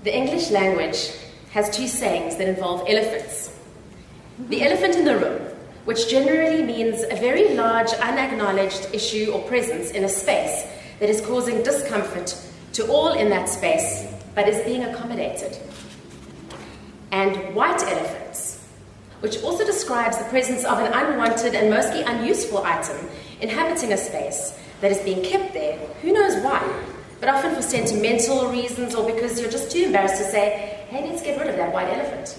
The English language has two sayings that involve elephants. The elephant in the room, which generally means a very large, unacknowledged issue or presence in a space that is causing discomfort to all in that space, but is being accommodated. And white elephants, which also describes the presence of an unwanted and mostly unuseful item inhabiting a space that is being kept there, who knows why, but often for sentimental reasons or because you're just too embarrassed to say, hey, let's get rid of that white elephant.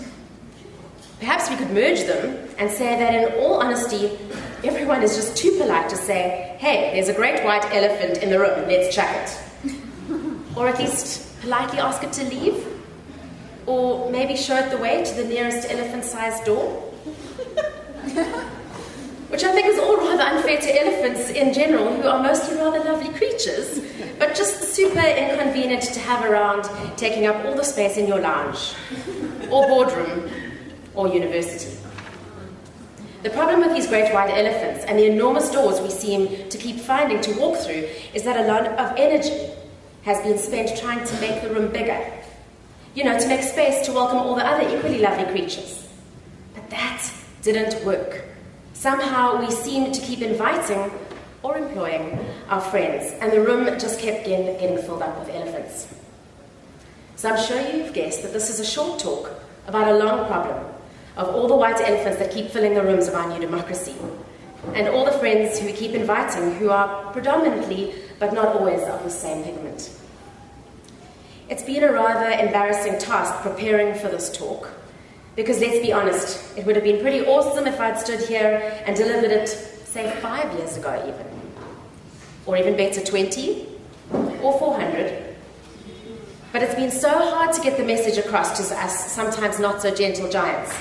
Perhaps we could merge them and say that in all honesty, everyone is just too polite to say, hey, there's a great white elephant in the room, let's chuck it. Or at least politely ask it to leave. Or maybe show it the way to the nearest elephant-sized door. Which I think is all rather unfair to elephants in general, who are mostly rather lovely creatures, but just super inconvenient to have around, taking up all the space in your lounge, or boardroom, or university. The problem with these great white elephants and the enormous doors we seem to keep finding to walk through is that a lot of energy has been spent trying to make the room bigger. You know, to make space to welcome all the other equally lovely creatures. But that didn't work. Somehow we seemed to keep inviting or employing our friends, and the room just kept getting filled up with elephants. So I'm sure you've guessed that this is a short talk about a long problem of all the white elephants that keep filling the rooms of our new democracy, and all the friends who we keep inviting who are predominantly, but not always, of the same pigment. It's been a rather embarrassing task preparing for this talk, because let's be honest, it would have been pretty awesome if I'd stood here and delivered it, say, 5 years ago even. Or even better, 20 or 400. But it's been so hard to get the message across to us, sometimes not so gentle giants,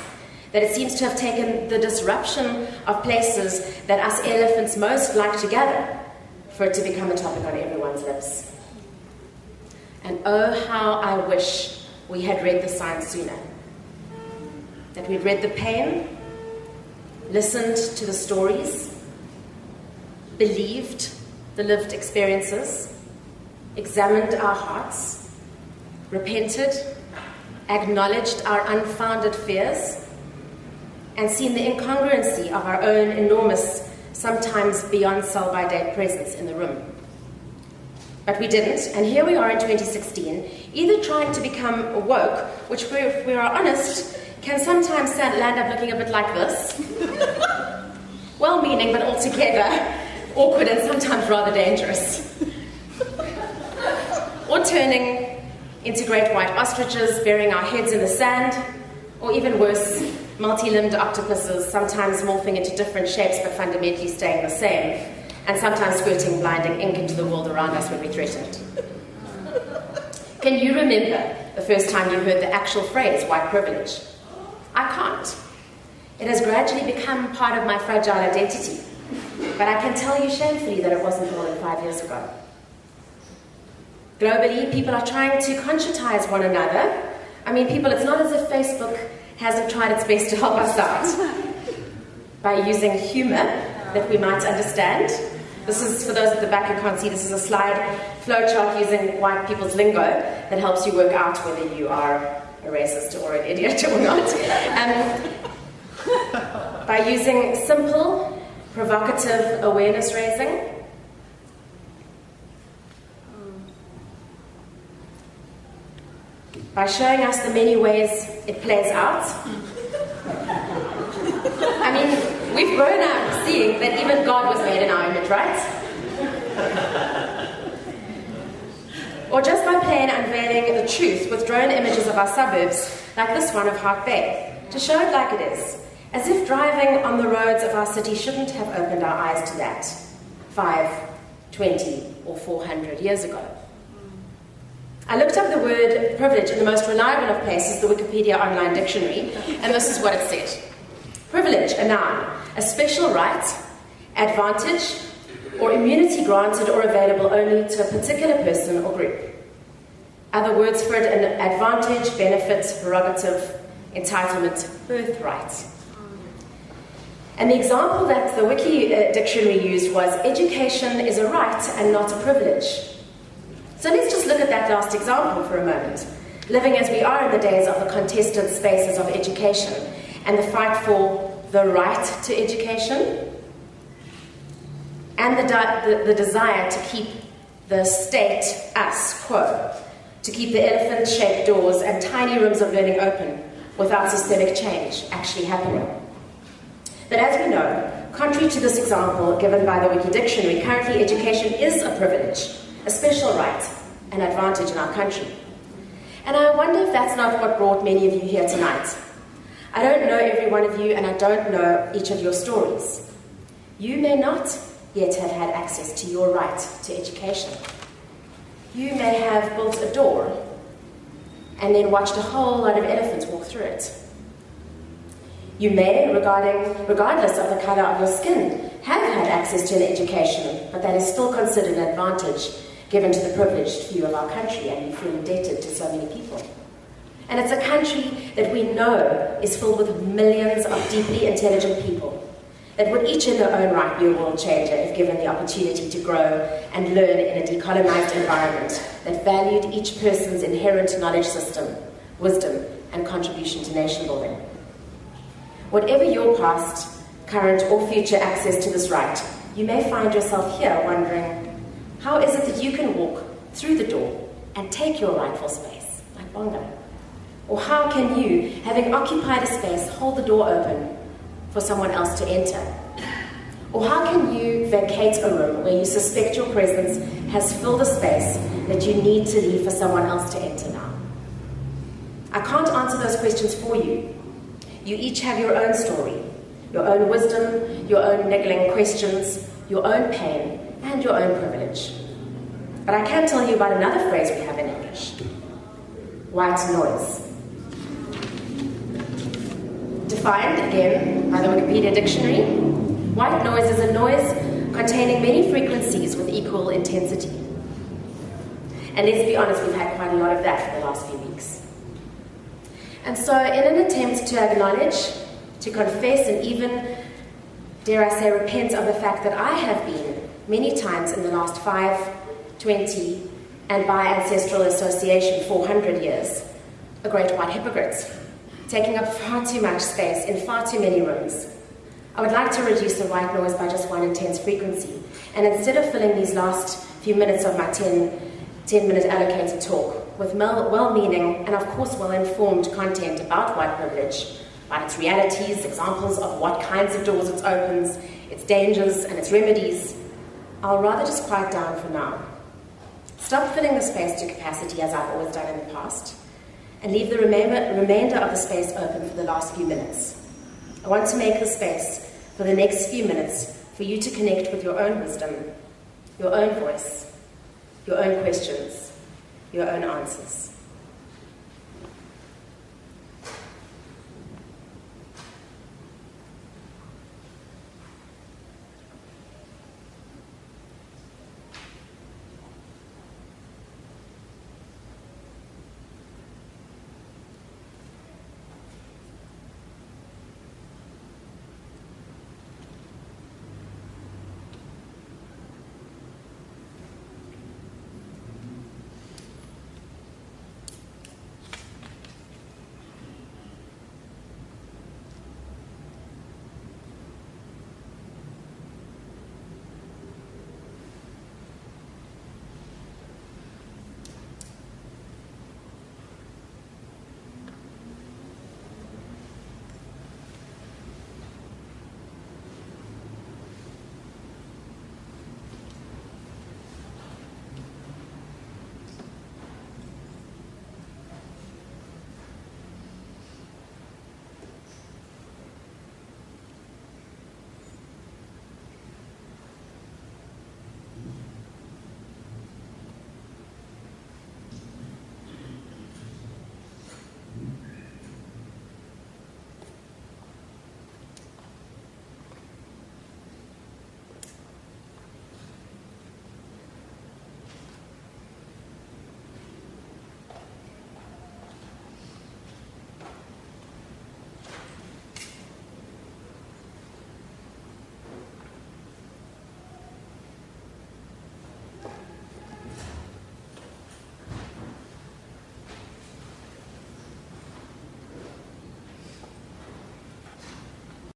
that it seems to have taken the disruption of places that us elephants most like to gather for it to become a topic on everyone's lips. And oh, how I wish we had read the signs sooner. That we'd read the pain, listened to the stories, believed the lived experiences, examined our hearts, repented, acknowledged our unfounded fears, and seen the incongruency of our own enormous, sometimes beyond sell-by-date presence in the room. But we didn't, and here we are in 2016, either trying to become woke, which, if we are honest, can sometimes land up looking a bit like this. Well-meaning, but altogether awkward and sometimes rather dangerous. Or turning into great white ostriches, burying our heads in the sand, or even worse, multi-limbed octopuses, sometimes morphing into different shapes but fundamentally staying the same, and sometimes squirting blinding ink into the world around us when we threaten it. Can you remember the first time you heard the actual phrase, white privilege? I can't. It has gradually become part of my fragile identity, but I can tell you shamefully that it wasn't more than 5 years ago. Globally, people are trying to conscientize one another. I mean, it's not as if Facebook hasn't tried its best to help us out by using humor that we might understand. This is, for those at the back who can't see, this is a slide flowchart using white people's lingo that helps you work out whether you are a racist or an idiot or not. By using simple, provocative awareness raising. By showing us the many ways it plays out. I mean, we've grown up seeing that even God was made in our image, right? Or just by plain unveiling the truth with drone images of our suburbs, like this one of Hart Bay, to show it like it is, as if driving on the roads of our city shouldn't have opened our eyes to that 5, 20, or 400 years ago. I looked up the word privilege in the most reliable of places, the Wikipedia Online Dictionary, and this is what it said. Privilege, a noun, a special right, advantage, or immunity granted or available only to a particular person or group. Other words for it: an advantage, benefit, prerogative, entitlement, birthright. And the example that the Wiki dictionary used was, education is a right and not a privilege. So let's just look at that last example for a moment. Living as we are in the days of the contested spaces of education and the fight for the right to education, and the desire to keep the status quo, to keep the elephant-shaped doors and tiny rooms of learning open without systemic change actually happening. But as we know, contrary to this example given by the Wiki Dictionary, currently education is a privilege, a special right, an advantage in our country. And I wonder if that's not what brought many of you here tonight. I don't know every one of you, and I don't know each of your stories. You may not yet have had access to your right to education. You may have built a door and then watched a whole lot of elephants walk through it. You may, regardless of the colour of your skin, have had access to an education, but that is still considered an advantage given to the privileged few of our country, and you feel indebted to so many people. And it's a country that we know is filled with millions of deeply intelligent people that would each in their own right be a world changer if given the opportunity to grow and learn in a decolonized environment that valued each person's inherent knowledge system, wisdom, and contribution to nation building. Whatever your past, current, or future access to this right, you may find yourself here wondering, how is it that you can walk through the door and take your rightful space, like Bongo? Or how can you, having occupied a space, hold the door open for someone else to enter? Or how can you vacate a room where you suspect your presence has filled a space that you need to leave for someone else to enter now? I can't answer those questions for you. You each have your own story, your own wisdom, your own niggling questions, your own pain, and your own privilege. But I can tell you about another phrase we have in English: white noise. Defined again by the Wikipedia Dictionary, white noise is a noise containing many frequencies with equal intensity. And let's be honest, we've had quite a lot of that for the last few weeks. And so in an attempt to acknowledge, to confess, and even, dare I say, repent of the fact that I have been many times in the last 5, 20, and by ancestral association 400 years, a great white hypocrite, taking up far too much space in far too many rooms. I would like to reduce the white noise by just one intense frequency, and instead of filling these last few minutes of my 10-minute allocated talk with well-meaning and of course well-informed content about white privilege, about its realities, examples of what kinds of doors it opens, its dangers and its remedies, I'll rather just quiet down for now. Stop filling the space to capacity as I've always done in the past, and leave the remainder of the space open for the last few minutes. I want to make the space for the next few minutes for you to connect with your own wisdom, your own voice, your own questions, your own answers.